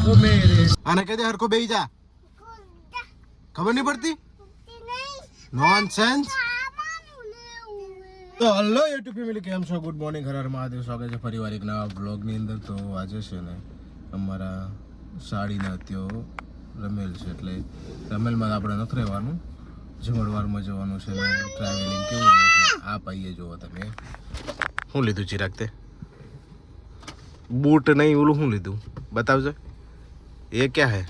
ओ मेरे आने कहते हर को बेही जा खबर नहीं पड़ती नॉनसेंस તો હલો યુટ્યુબ ફેમિલી કેમ છો ગુડ મોર્નિંગ હર હર મહાદેવ સ્વાગત છે ફરીવાર એક નવા બ્લોગની અંદર તો આજે છે ને અમારા સાડીના ત્યો રમેલ છે એટલે રમેલમાં આપણે નથી રહેવાનું જમણવારમાં જવાનું છે ને ટ્રાવેલિંગ કેવું રહે છે આ પાઈએ જોવો તમે શું લીધું ચિરાગ તે બૂટ નહીં ઓલું શું લીધું બતાવજો એ ક્યાં હે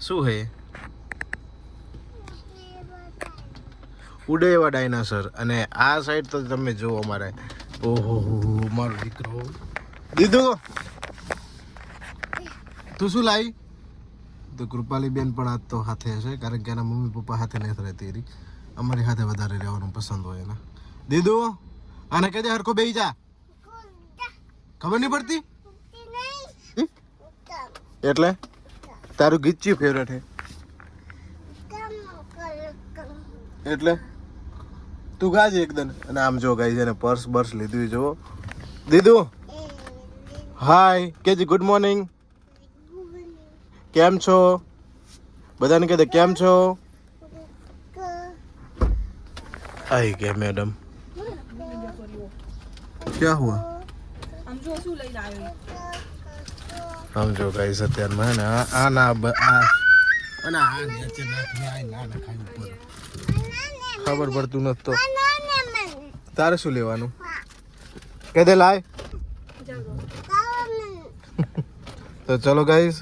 શું હે ઉડે એવા ડાયનાસોર અને આ સાઈડ તો તમે જુઓ અમારે ઓહો મારો દીકરો દીધું તું શું લાવી તો કૃપાલી બેન પણ આજ તો હાથે હશે કારણ કે એના મમ્મી પપ્પા હાથે નથી રહેતી રહી અમારી હાથે વધારે રહેવાનું પસંદ હોય એના દીધું આને કહી દે હરખો બેહી જા ખબર નહીં પડતી એટલે તારું ગીચી ફેવરેટ હે એટલે તું ગાજે એકદમ અને આમ જો ગાઈ છે પર્સ બર્સ લીધું જો દીધું હાય કેજી ગુડ મોર્નિંગ કેમ છો બધાને કહે કેમ છો आई क्या मैडम क्या हुआ हम जो गाइस અત્યાર માં ને આ ના અને આ નીચે નાખી આ ના ખાઈ ઉપર ખબર પડતું નથી તો તારે શું લેવાનું કહે દે લાય તો ચલો ગાઈસ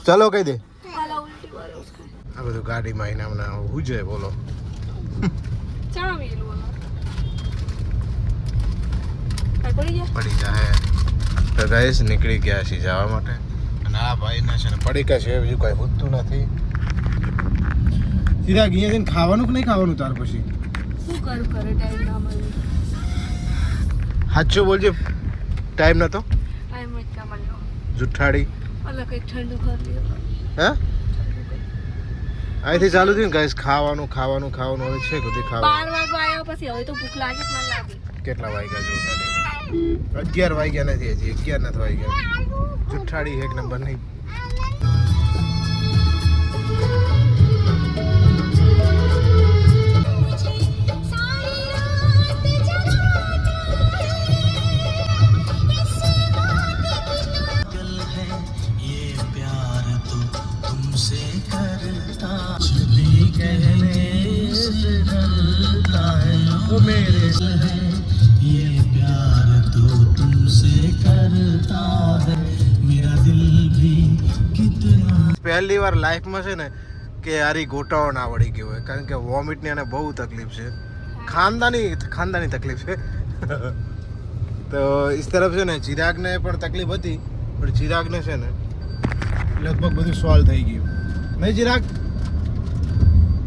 ચલો કહી દે આ બધું ગાડીમાં આવીને હમણાં હું છે બોલો પડી જાય તો ગાઈસ નીકળી ગયા છીએ જવા માટે અને આ ભાઈને છે ને પડીકા છે બીજું કઈ હોતું નથી સીધા અહીંયા જઈને ખાવાનું કે નહીં ખાવાનું તાર પછી શું કરું કરે ટાઈમ ના મળે સાચું બોલજે ટાઈમ નતો ટાઈમ જ ના મળ્યો જુઠ્ઠાડી અલા કઈ ઠંડુ કરી હે અહીંથી ચાલુ થયું ગાઈસ ખાવાનું ખાવાનું ખાવાનું હવે છે કદી ખાવાનું 12 વાગ્યા આવ્યા પછી હવે તો ભૂખ લાગે કે ના લાગે કેટલા વાગ્યા જો 11 વાગ્યા નથી હજી 11 નથી વાગ્યા જુઠ્ઠાડી એક નંબર નહીં પહેલી વાર લાઈફમાં છે ને કે યારી ગોટાળો ના વળી ગયો હોય કારણ કે વોમિટની અને બહુ તકલીફ છે ખાનદાની તકલીફ છે તો इस तरफ છે ને ચિરાગને પણ તકલીફ હતી પણ ચિરાગને છે ને લગભગ બધું સોલ્વ થઈ ગયું નહીં ચિરાગ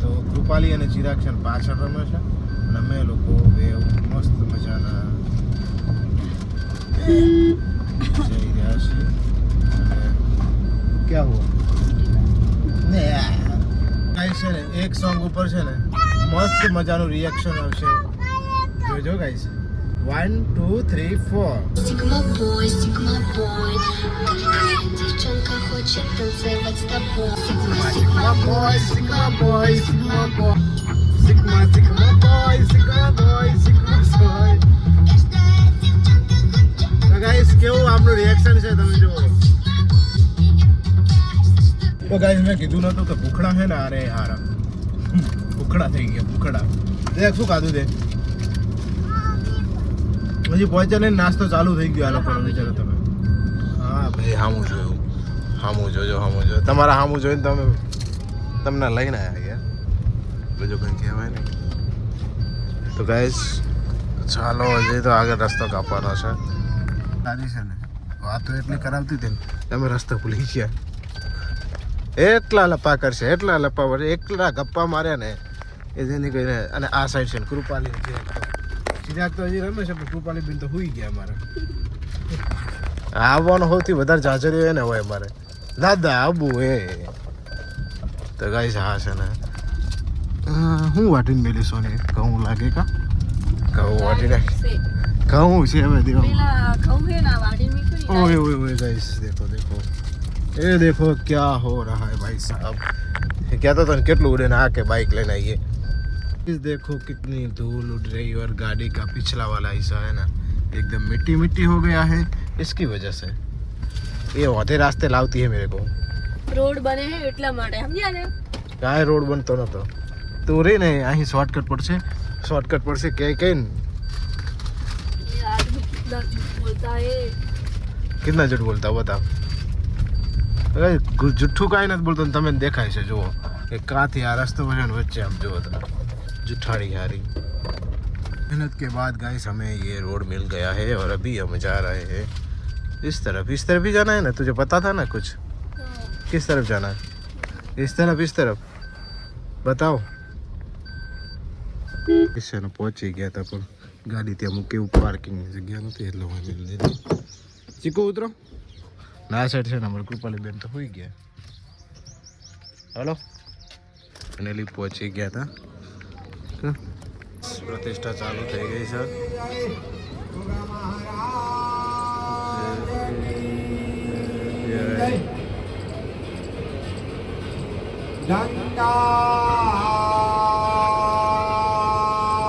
તો કૃપાલી અને ચિરાગ છે ને પાછળ રમે છે અને અમે લોકો બે મસ્ત મજાના જઈ રહ્યા છીએ क्या हुआ ગાઈસ છે ને એક સોંગ ઉપર છે ને મસ્ત મજાનું રિએક્શન આવશે જોજો guys 1 2 3 4 Sigma boy, девчонка хочет танцевать с тобой. Sigma boy, Sigma boy, Sigma boy, Sigma boy, Sigma boy, Sigma boy. તો ગાઈસ કેવું આપણું રિએક્શન છે તમે જુઓ તો ગાઈસ મેં કીધું નતું કે ભૂખડા છે ને અરે હારા ભૂખડા થઈ ગયા ભૂખડા દેખ શું ખાધું તે હજી પહોંચ્યા નહીં નાસ્તો ચાલુ થઈ ગયો આ લોકોનો વિચારો તમે હા ભાઈ હામું જોયું હામું જો તમારા હામું જોઈને તમે તમને લઈને આવ્યા યાર બીજું કંઈ કહેવાય નહીં તો ગાઈસ ચાલો હજી તો આગળ રસ્તો કાપવાનો છે સારી છે ને વાતો એટલી કરાવતી હતી ને તમે રસ્તો ભૂલી ગયા એટલા લપા કરશે એટલા ગપ્પા માર્યા ને એ જેની કહીને અને આ સાઈડ છે ને કૃપાલી ચિરાગ તો હજી રમે છે પણ કૃપાલી બેન તો હુઈ ગયા અમારે આવવાનો સૌથી વધારે જાજરી હોય ને હોય અમારે દાદા આબુ એ તો ગાઈસ હા છે ને હું વાટીને મેલી સોની ઘઉં લાગે કા ઘઉં વાટીને ઘઉં છે હવે દેવા પેલા ઘઉં હે ના વાડી મીઠું ઓય ગાઈસ દેખો ये देखो क्या हो रहा है भाई साहब कहता था કેટલું ઉડે ને આ કે बाइक लेना ये इस देखो कितनी धूल उड़ रही और गाड़ी का पिछला वाला हिस्सा है ना एकदम मिट्टी मिट्टी हो गया है इसकी वजह से ये होते रास्ते लावती है मेरे को રોડ બને છે એટલા માટે સમજ્યા ને કાંઈ રોડ બનતો નતો તું રે ને અહીં શોર્ટકટ પડશે કે કઈ ને ये आदमी कितना झूठ बोलता है कितना झूठ बोलता बताओ अरे જુઠ્ઠું કાંઈ નથી બોલતો ને તમે દેખાય છે જુઓ કે કાંથી આ રસ્તો છે ને વચ્ચे આમ જુઓ તમે जुठाड़ी हारी मेहनत के बाद गाइस हमें ये रोड मिल गया है और अभी हम जा रहे हैं इस तरफ ही जाना है ना तुझे पता था ना कुछ किस तरफ जाना है इस तरफ बताओ इससे ना पहुंच ही गया था पर गाड़ी ત્યાં મૂકે પાર્કિંગ ની જગ્યા નહોતી એટલે હું મિલ દીધી ચીકુ ઉતરો ના સાઈડ છે ને અમારી કૃપાલી બેન તો હોઈ ગયા હાલો ફાઇનલી પહોંચી ગયા હતા प्रतिष्ठा चालू થઈ ગઈ છે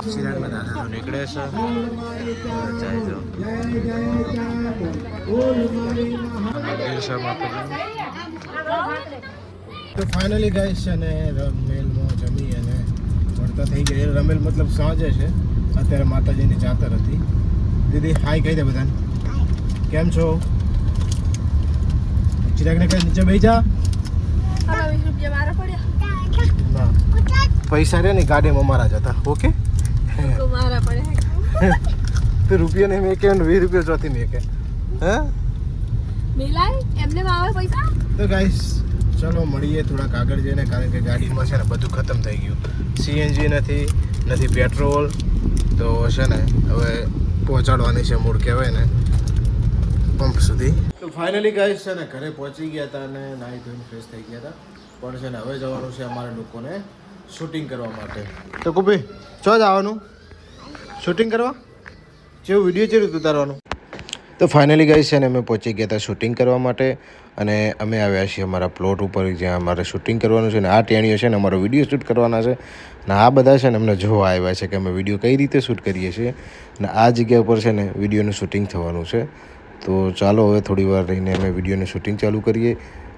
સિરાજમાં દાદા તો નીકળે છે જાય જો તો ફાઇનલી ગાઈસ છે ને રમેલમાં જમી અને પડતા થઈ ગઈ રમેલ મતલબ સાંજે છે અત્યારે માતાજીની જાતર હતી દીદી હાય કહી દે બધાને કેમ છો ચિરાગને કઈ નીચે બેસી જા હાલો 20 રૂપિયા મારા પડ્યા ના પૈસા રે ને ગાડીમાં મારા જતા ઓકે તો મારા પડ્યા તો રૂપિયા ને મેં કે 20 રૂપિયા ચોથી મેં કે હે મિલાય એમને આવે પૈસા તો ગાઈસ ચલો મળીએ થોડાક આગળ જઈને કારણ કે ગાડીમાં છે ને બધું ખતમ થઈ ગયું સીએનજી નથી પેટ્રોલ તો છે ને હવે પહોંચાડવાની છે મૂળ કહેવાય ને પંપ સુધી તો ફાઇનલી ગાઈસ છે ને ઘરે પહોંચી ગયા હતા અને નાહી ધોઈને ફ્રેશ થઈ ગયા હતા પણ છે ને હવે જવાનું છે અમારે લોકોને શૂટિંગ કરવા માટે તો કુપી ચો જવાનું શૂટિંગ કરવા જેવું વિડીયો ચેવું ઉતારવાનું તો ફાઇનલી ગાઈસ છે ને અમે પહોંચી ગયા હતા શૂટિંગ કરવા માટે અને અમે આવ્યા છીએ અમારા પ્લોટ ઉપર જ્યાં અમારે શૂટિંગ કરવાનું છે ને આ ટેણીઓ છે ને અમારો વિડીયો શૂટ કરવાના છે અને આ બધા છે ને અમને જોવા આવ્યા છે કે અમે વિડીયો કઈ રીતે શૂટ કરીએ છીએ અને આ જગ્યા ઉપર છે ને વિડીયોનું શૂટિંગ થવાનું છે તો ચાલો હવે થોડી વાર રહીને અમે વિડીયોનું શૂટિંગ ચાલુ કરીએ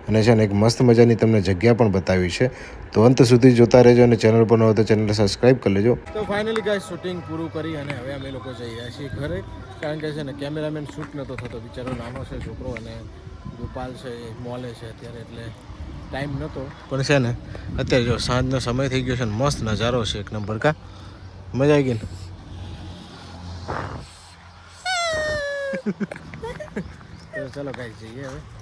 અને છે ને એક મસ્ત મજાની તમને જગ્યા પણ બતાવી છે તો અંત સુધી જોતા રહેજો અને ચેનલ પર ન હોય તો ચેનલને સબસ્ક્રાઈબ કરી લેજો તો ફાઇનલી ગાઈસ શૂટિંગ પૂરું કરી અને હવે અમે લોકો જઈ રહ્યા છીએ ઘરે કારણ કે છે ને કેમેરામેન શૂટ નહોતો થતો બિચારો નાનો છે છોકરો અને ગોપાલ છે એ મોલે છે અત્યારે એટલે ટાઈમ નહોતો પણ છે ને અત્યારે જો સાંજનો સમય થઈ ગયો છે ને મસ્ત નજારો છે એક નંબર કા મજા આવી ગઈ ને તો ચલો ગાઈસ જઈએ હવે